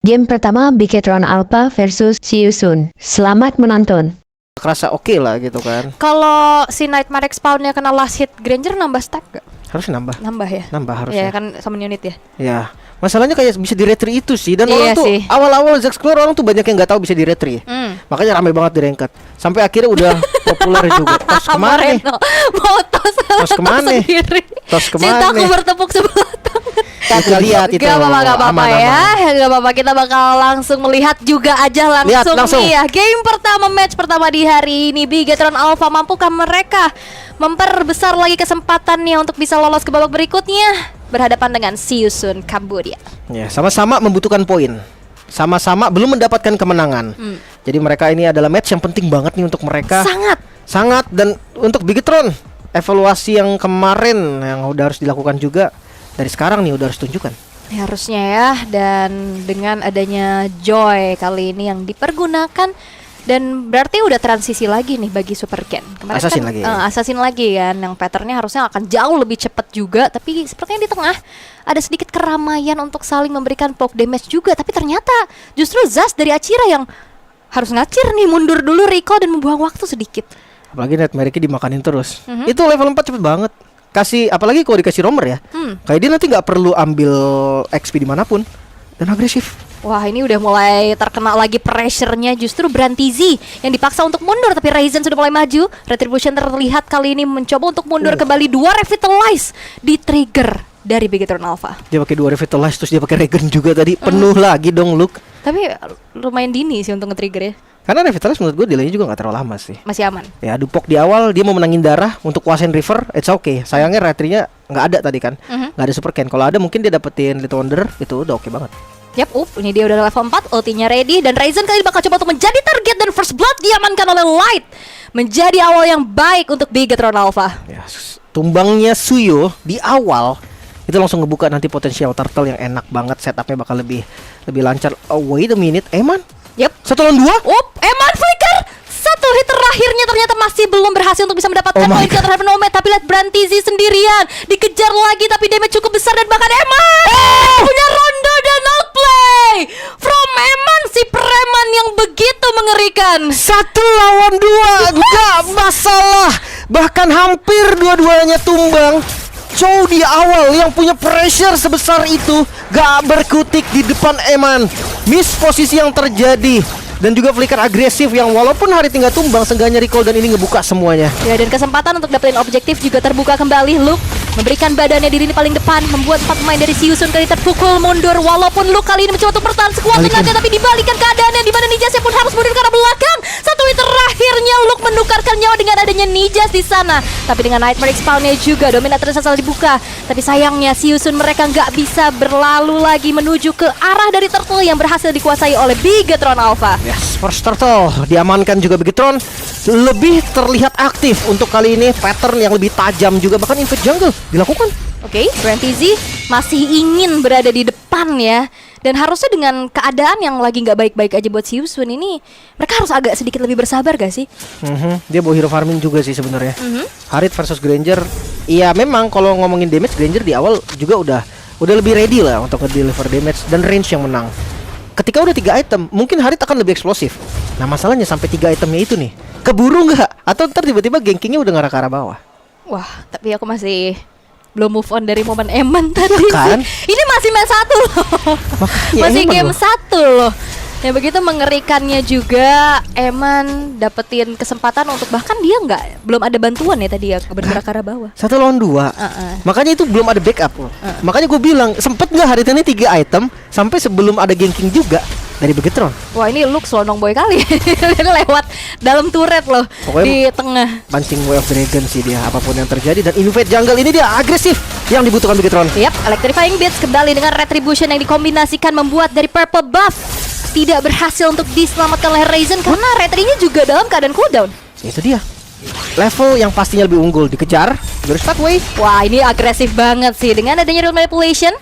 Game pertama Bigetron Alpha versus Siusun. Selamat menonton. Kerasa oke lah gitu kan. Kalau si Nightmare Expound-nya kena last hit Granger nambah stack gak? Harusnya nambah. Nambah ya? Nambah harusnya. Ya kan summon unit ya? Ya. Masalahnya kayak bisa di retry itu sih. Dan Iya orang tuh sih. awal-awal Zack Explore orang tuh banyak yang nggak tahu bisa di retry. Makanya ramai banget di ranked. Sampai akhirnya udah populer juga. Tos kemana nih? Moreno mau tos kemana? sendiri. Tos kemana? Cintaku bertepuk sebelah tangan. Kita lihat itu. Gak apa-apa Aman-aman. ya. Gak apa-apa, kita bakal langsung melihat juga aja Lihat, langsung langsung. nih ya. Game pertama, match pertama di hari ini, Bigetron Alpha, mampukah mereka memperbesar lagi kesempatannya untuk bisa lolos ke babak berikutnya berhadapan dengan Siusun Cambodia. Ya, sama-sama membutuhkan poin. Sama-sama belum mendapatkan kemenangan. Jadi mereka ini adalah match yang penting banget nih untuk mereka. Sangat. Dan untuk Bigetron, evaluasi yang kemarin yang udah harus dilakukan juga dari sekarang nih udah harus tunjukkan. Ya, harusnya ya. Dan dengan adanya Joy kali ini yang dipergunakan, dan berarti udah transisi lagi nih bagi Super Ken. Kemarin Assassin kan, lagi. Assassin lagi kan, yang patternnya harusnya akan jauh lebih cepat juga. Tapi sepertinya di tengah ada sedikit keramaian untuk saling memberikan poke damage juga. Tapi ternyata justru Zas dari Achira yang harus ngacir nih, mundur dulu recall dan membuang waktu sedikit. Apalagi Nightmare-nya dimakanin terus. Itu level 4 cepet banget. Kasih, apalagi kalau dikasih roamer ya. Kayak dia nanti nggak perlu ambil XP dimanapun. Dan agresif. Wah, ini udah mulai terkena lagi pressure-nya justru Brantizi yang dipaksa untuk mundur, tapi Ryzen sudah mulai maju. Retribution terlihat kali ini mencoba untuk mundur kembali. 2 revitalize di trigger dari Bigetron Alpha. Dia pakai 2 revitalize terus dia pakai regen juga tadi. Penuh lagi dong look. Tapi lumayan dini sih untuk nge-trigger ya. Karena revitalize menurut gue delaynya juga nggak terlalu lama sih. Masih aman. Ya Dupok di awal dia mau menangin darah untuk kuasain river, it's okay. Sayangnya retry-nya nggak ada tadi kan. Nggak ada super can. Kalau ada mungkin dia dapetin Little Wonder, itu udah oke banget. Yap, ini dia udah level 4, ultinya ready. Dan Ryzen kali ini bakal coba untuk menjadi target. Dan first blood diamankan oleh Light. Menjadi awal yang baik untuk Bigetron Alpha. Ya, tumbangnya Suyo di awal itu langsung ngebuka nanti potensial turtle yang enak banget. Setupnya bakal lebih lancar. Oh wait a minute, Eman? Yap. 1 lawan 2? Eman flicker. Satu hit terakhirnya ternyata masih belum berhasil untuk bisa mendapatkan poin terhadap Nomad. Tapi lihat Brantizi sendirian dikejar lagi, tapi damage cukup besar. Dan bahkan Eman punya Rondo dan outplay from Eman, si preman yang begitu mengerikan. 1 lawan 2, gak masalah. Bahkan hampir dua-duanya tumbang. Chow di awal yang punya pressure sebesar itu gak berkutik di depan Eman. Miss posisi yang terjadi. Dan juga flicker agresif yang walaupun hari tinggal tumbang, seenggaknya recall dan ini ngebuka semuanya. Ya, dan kesempatan untuk dapetin objektif juga terbuka kembali. Luke memberikan badannya diri ini paling depan, membuat 4 pemain dari Siusun kali terpukul mundur. Walaupun Luke kali ini mencoba untuk bertahan sekuat tenaga, tapi dibalikan keadaannya di mana Nijasnya pun harus mundur ke arah belakang. Satu hit terakhirnya Luke menukarkan nyawa dengan adanya Nijas di sana. Tapi dengan Nightmare Expound-nya juga dominator asal dibuka. Tapi sayangnya Siusun mereka nggak bisa berlalu lagi menuju ke arah dari turtle yang berhasil dikuasai oleh Bigetron Alpha. Yes, first turtle diamankan juga Bigetron. Lebih terlihat aktif untuk kali ini, pattern yang lebih tajam juga, bahkan invade jungle dilakukan. Oke, Brantizi masih ingin berada di depan ya. Dan harusnya dengan keadaan yang lagi nggak baik-baik aja buat Siusun ini, mereka harus agak sedikit lebih bersabar gak sih? Dia bawa hero farming juga sih sebenarnya. Harit versus Granger. Iya memang kalau ngomongin damage, Granger di awal juga udah lebih ready lah untuk nge-deliver damage dan range yang menang. Ketika udah 3 item, mungkin Harit akan lebih eksplosif. Nah masalahnya sampai 3 itemnya itu nih, keburu nggak? Atau ntar tiba-tiba gankingnya udah ngarah ke arah bawah. Wah, tapi aku masih belum move on dari momen Eman tadi kan? sih. Ini masih match 1 loh. Makanya masih Eman game loh. 1 loh. Yang begitu mengerikannya juga, Eman dapetin kesempatan untuk, bahkan dia belum ada bantuan ya tadi ya, bergerak ke arah bawah. 1 lawan 2. Makanya itu belum ada backup loh. Makanya gue bilang sempet nggak Harit ini 3 item sampai sebelum ada ganking juga dari Bigetron. Wah, ini Luke selonong boy kali. Dia lewat dalam turret loh. Pokoknya di tengah. Pancing Way of Dragon sih dia, apapun yang terjadi. Dan invade jungle ini dia agresif yang dibutuhkan Bigetron. Yap, Electrifying Beats kembali dengan Retribution yang dikombinasikan membuat dari Purple Buff tidak berhasil untuk diselamatkan oleh Ryzen karena retrinya juga dalam keadaan cooldown. Itu dia. Level yang pastinya lebih unggul dikejar. Your start wave. Wah, ini agresif banget sih dengan adanya real manipulation.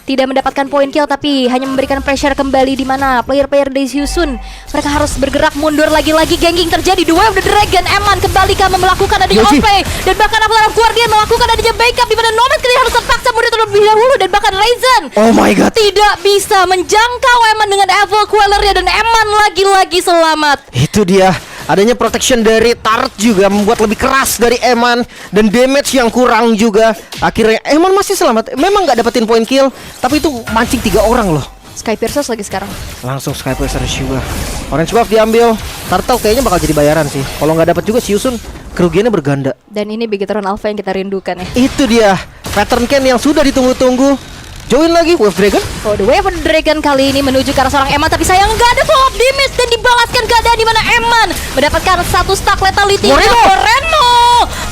tidak mendapatkan poin kill tapi hanya memberikan pressure kembali, di mana player-player dari Siusun mereka harus bergerak mundur lagi-lagi. Ganking terjadi, The Way of the Dragon. Eman kembali kah melakukan adanya Yoshi. OP, dan bahkan Avatar of Guardian melakukan adanya backup, di mana Nomad kali harus terpaksa mundur terlebih dahulu, dan bahkan Ryzen Oh my god. tidak bisa menjangkau Eman dengan Evil Quellernya, dan Eman lagi-lagi selamat. Itu dia. Adanya protection dari Turret juga membuat lebih keras dari Eman, dan damage yang kurang juga. Akhirnya Eman masih selamat. Memang nggak dapetin poin kill, tapi itu mancing 3 orang loh. Skypiercer's lagi sekarang. Langsung Skyper juga. Orange buff diambil. Turtle kayaknya bakal jadi bayaran sih. Kalau nggak dapat juga Siusun, kerugiannya berganda. Dan ini Bigetron Alpha yang kita rindukan ya. Itu dia pattern Ken yang sudah ditunggu-tunggu. Join lagi Wave Dragon. Oh, The Way of the Dragon kali ini menuju ke arah seorang Eman, tapi sayang nggak ada follow up damage, dan dibalaskan keadaan di mana Eman mendapatkan 1 stack lethality. Moreno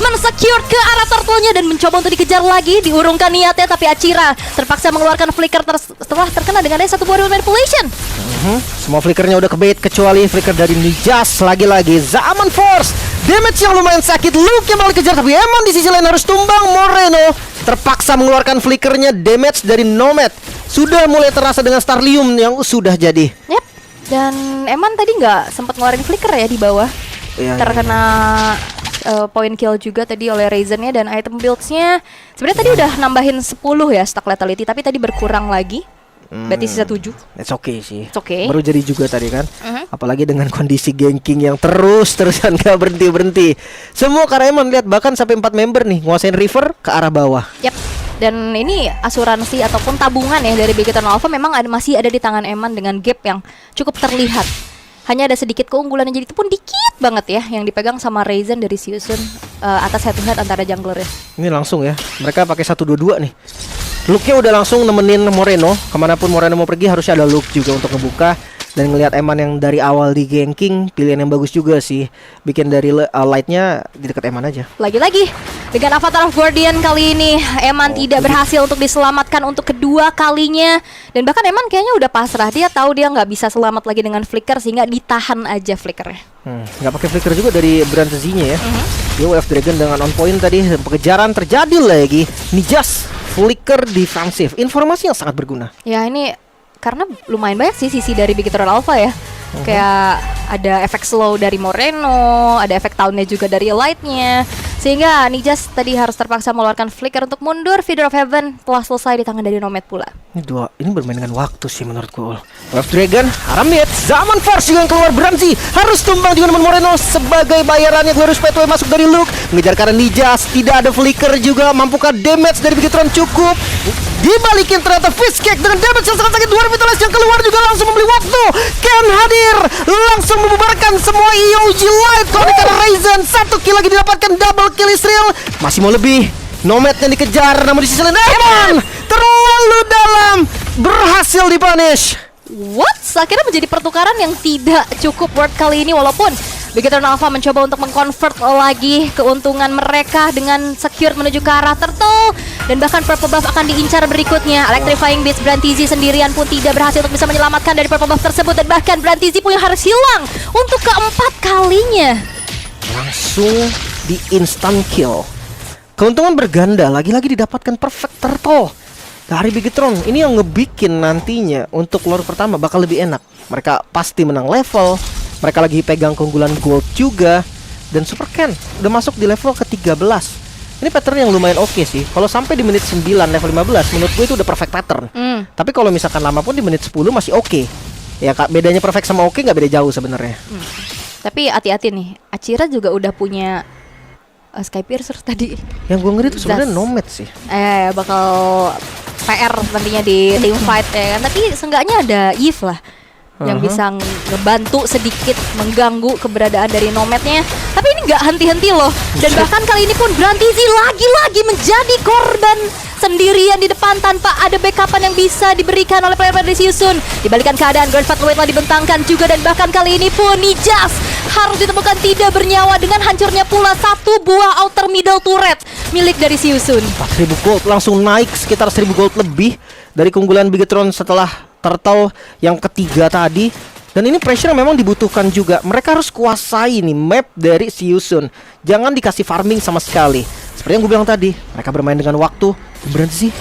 mensecure ke arah turtle-nya dan mencoba untuk dikejar lagi, diurungkan niatnya, tapi Achira terpaksa mengeluarkan flicker setelah terkena dengan ada 1 buah manipulation. Semua flickernya udah kebait kecuali flicker dari Nijas. Lagi-lagi Zaman Force. Damage yang lumayan sakit. Luke yang balik kejar, tapi Eman di sisi lain harus tumbang. Moreno terpaksa mengeluarkan flickernya. Damage dari Nomad sudah mulai terasa dengan Starlium yang sudah jadi. Yep. Dan Eman tadi nggak sempat ngeluarin flicker ya di bawah. Iya, Terkena point kill juga tadi oleh Ryzen-nya, dan item builds-nya sebenarnya tadi udah nambahin 10 ya stack lethality, tapi tadi berkurang lagi. Berarti sisa 7. It's okay sih. It's okay. Baru jadi juga tadi kan. Apalagi dengan kondisi ganking yang terus-terusan gak berhenti-berhenti. Semua karena Eman lihat bahkan sampai 4 member nih nguasain river ke arah bawah. Yap. Dan ini asuransi ataupun tabungan ya dari Bigetron Alpha memang masih ada di tangan Eman dengan gap yang cukup terlihat. Hanya ada sedikit keunggulan, jadi itu pun dikit banget ya yang dipegang sama Ryzen dari Siusun atas head to head antara junglernya. Ini langsung ya. Mereka pakai 1-2-2 nih. Luke-nya udah langsung nemenin Moreno. Kemanapun Moreno mau pergi harusnya ada Luke juga untuk ngebuka. Dan ngelihat Eman yang dari awal di ganking, pilihan yang bagus juga sih. Bikin dari light-nya di dekat Eman aja. Lagi-lagi dengan Avatar of Guardian kali ini Eman tidak berhasil untuk diselamatkan untuk kedua kalinya. Dan bahkan Eman kayaknya udah pasrah. Dia tahu dia nggak bisa selamat lagi dengan flicker, sehingga ditahan aja flickernya. Nggak pakai flicker juga dari Brantezinya ya. Dia Wave Dragon dengan on point tadi. Dan pengejaran terjadi lagi. Nijas flicker defensif. Informasi yang sangat berguna. Ya ini karena lumayan banyak sih sisi dari Bigetron Alpha ya. Kayak ada efek slow dari Moreno, ada efek taunnya juga dari Light-nya, sehingga Nijas tadi harus terpaksa mengeluarkan flicker untuk mundur. Feeder of Heaven telah selesai di tangan dari Nomad pula. Ini bermain dengan waktu sih menurutku. Wave Dragon, Aramid, Zaman Force juga yang keluar. Branzi harus tumbang juga dengan Moreno sebagai bayarannya. Glorious Pathway masuk dari Luke, mengejar karena Nijas. Tidak ada flicker juga. Mampukah damage dari Bigetron cukup? Dibalikin ternyata Fist Kick dengan damage yang sangat sakit. Dua Revitalize yang keluar juga langsung membeli waktu. Ken hadir, langsung membubarkan semua EOG Light. Kalau karena Ryzen 1 kill lagi didapatkan, double kill Israel. Masih mau lebih. Nomad yang dikejar, namun di sisi lain Eman terlalu dalam, berhasil dipunish. What? Akhirnya menjadi pertukaran yang tidak cukup worth kali ini, walaupun Bigetron Alpha mencoba untuk mengconvert lagi keuntungan mereka dengan secure menuju ke arah turtle, dan bahkan purple buff akan diincar berikutnya. Electrifying Beats Brantizi sendirian pun tidak berhasil untuk bisa menyelamatkan dari purple buff tersebut, dan bahkan Brantizi pun yang harus hilang untuk keempat kalinya. Langsung di instant kill. Keuntungan berganda, lagi-lagi didapatkan perfect turtle dari Bigetron. Ini yang ngebikin nantinya untuk lore pertama bakal lebih enak. Mereka pasti menang level. Mereka lagi pegang keunggulan gold juga. Dan Super Ken udah masuk di level ke-13. Ini pattern yang lumayan oke sih. Kalau sampai di menit 9 level 15, menurut gue itu udah perfect pattern. Tapi kalau misalkan lama pun di menit 10 masih oke. Ya kak, bedanya perfect sama oke nggak beda jauh sebenarnya. Tapi hati-hati nih, Achira juga udah punya Skypiercer tadi. Yang gue ngeri itu sebenarnya Zas. Nomad sih. Bakal PR nantinya di team fight ya kan. Tapi seenggaknya ada Eve lah yang bisa ngebantu sedikit mengganggu keberadaan dari Nomadnya. Tapi ini nggak henti-henti loh. Dan bahkan kali ini pun Brantizi lagi-lagi menjadi korban sendirian di depan tanpa ada backupan yang bisa diberikan oleh player-player dari Siusun. Dibalikan keadaan, Grand Fatway telah dibentangkan juga, dan bahkan kali ini pun Nijas harus ditemukan tidak bernyawa dengan hancurnya pula satu buah outer middle turret milik dari Siusun. 4.000 gold langsung naik sekitar 1.000 gold lebih dari keunggulan Bigetron setelah turtle yang ketiga tadi. Dan ini pressure yang memang dibutuhkan juga. Mereka harus kuasai nih map dari Siusun. Jangan dikasih farming sama sekali. Seperti yang gue bilang tadi, mereka bermain dengan waktu. Berhenti sih.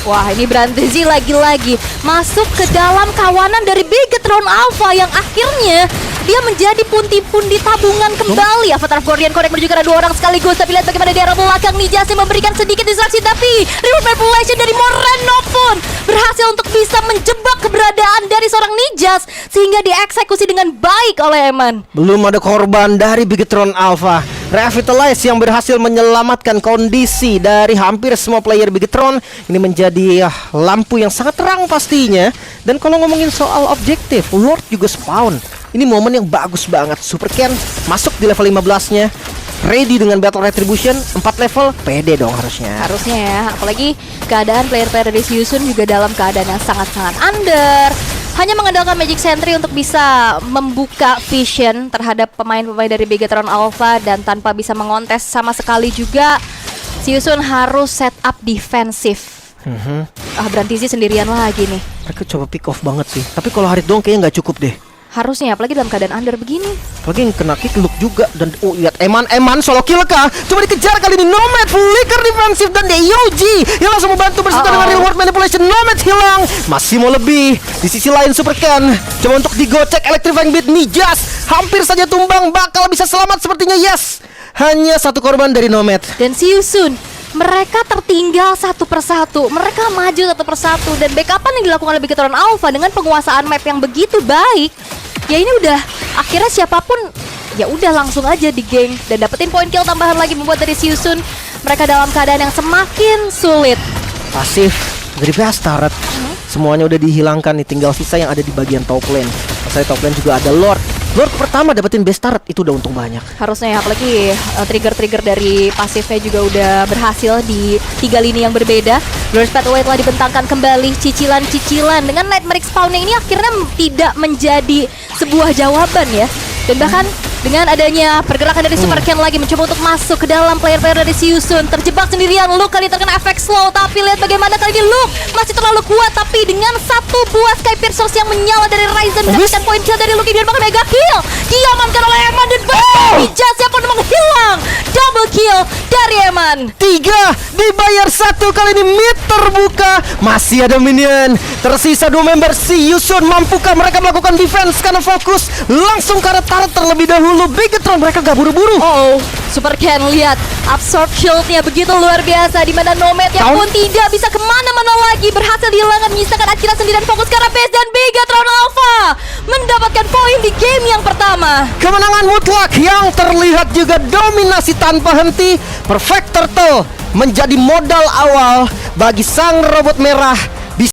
Wah, ini Brandzy lagi-lagi masuk ke dalam kawanan dari Bigetron Alpha yang akhirnya dia menjadi pundi-pundi tabungan kembali. Avatar of Guardian Connect menuju ke arah 2 orang sekaligus, tapi lihat bagaimana di arah belakang Nijas yang memberikan sedikit distraksi, tapi reward manipulation dari Moreno pun berhasil untuk bisa menjebak keberadaan dari seorang Nijas sehingga dieksekusi dengan baik oleh Eman. Belum ada korban dari Bigetron Alpha. Revitalize yang berhasil menyelamatkan kondisi dari hampir semua player Bigetron. Ini menjadi lampu yang sangat terang pastinya. Dan kalau ngomongin soal objektif, Lord juga spawn. Ini momen yang bagus banget. Super Ken masuk di level 15-nya. Ready dengan Battle Retribution 4 level, pede dong harusnya. Harusnya ya, apalagi keadaan player-player dari Siusun juga dalam keadaan yang sangat-sangat under. Hanya mengandalkan Magic Sentry untuk bisa membuka vision terhadap pemain-pemain dari Bigetron Alpha, dan tanpa bisa mengontes sama sekali juga Siusun harus set up defensif. Brandzy sendirian lagi nih. Mereka coba pick off banget sih. Tapi kalau Harit doang kayaknya nggak cukup deh. Harusnya, apalagi dalam keadaan under begini. Apalagi yang kena kick look juga. Dan lihat Eman solo kill kah? Coba dikejar kali ini. Nomad flicker defensif dan Yuji yang langsung membantu berserta dengan reward manipulation. Nomad hilang. Masih mau lebih. Di sisi lain Super Ken coba untuk digocek electrifying beat. Nijas hampir saja tumbang. Bakal bisa selamat sepertinya. Yes, hanya satu korban dari Nomad. Dan Siusun, mereka tertinggal satu persatu. Mereka maju satu persatu. Dan backupan yang dilakukan oleh Bigetron Alpha dengan penguasaan map yang begitu baik, ya ini udah akhirnya siapapun ya udah langsung aja di geng dan dapetin poin kill tambahan lagi, membuat dari Siusun mereka dalam keadaan yang semakin sulit. Pasif dari Bastard semuanya udah dihilangkan nih, tinggal sisa yang ada di bagian top lane. Masalah top lane juga ada Lord pertama dapetin Bastard, itu udah untung banyak. Harusnya ya, apalagi trigger-trigger dari pasifnya juga udah berhasil di 3 lini yang berbeda. Blur's Pathway telah dibentangkan kembali, cicilan-cicilan dengan Nightmare Spawn ini akhirnya tidak menjadi sebuah jawaban ya. Dan bahkan dengan adanya pergerakan dari Super Ken lagi mencoba untuk masuk ke dalam player-player dari Siusun, terjebak sendirian. Luke kali terkena efek slow, tapi lihat bagaimana kali ini Luke masih terlalu kuat, tapi dengan satu buah Sky Piercers yang menyala dari Ryzen mendapatkan poin kill dari Luke dan bahkan mega kill diamankan oleh Eman, dan Nijasnya pun menghilang. Double kill dari Eman. 3 dibayar 1 kali ini, mid terbuka. Masih ada minion. Tersisa 2 member Siusun. Mampukah mereka melakukan defense karena fokus langsung ke arah turret terlebih dahulu? Bigetron mereka gak buru-buru. Super Ken lihat absorb shieldnya begitu luar biasa, di mana Nomad yang pun tidak bisa kemana-mana lagi berhasil dihilangkan, menyisakan Akira sendirian fokus ke arah base, dan Bigetron Alpha mendapatkan poin di game yang pertama. Kemenangan mutlak yang terlihat juga dominasi tanpa henti. Perfect Turtle menjadi modal awal bagi sang robot merah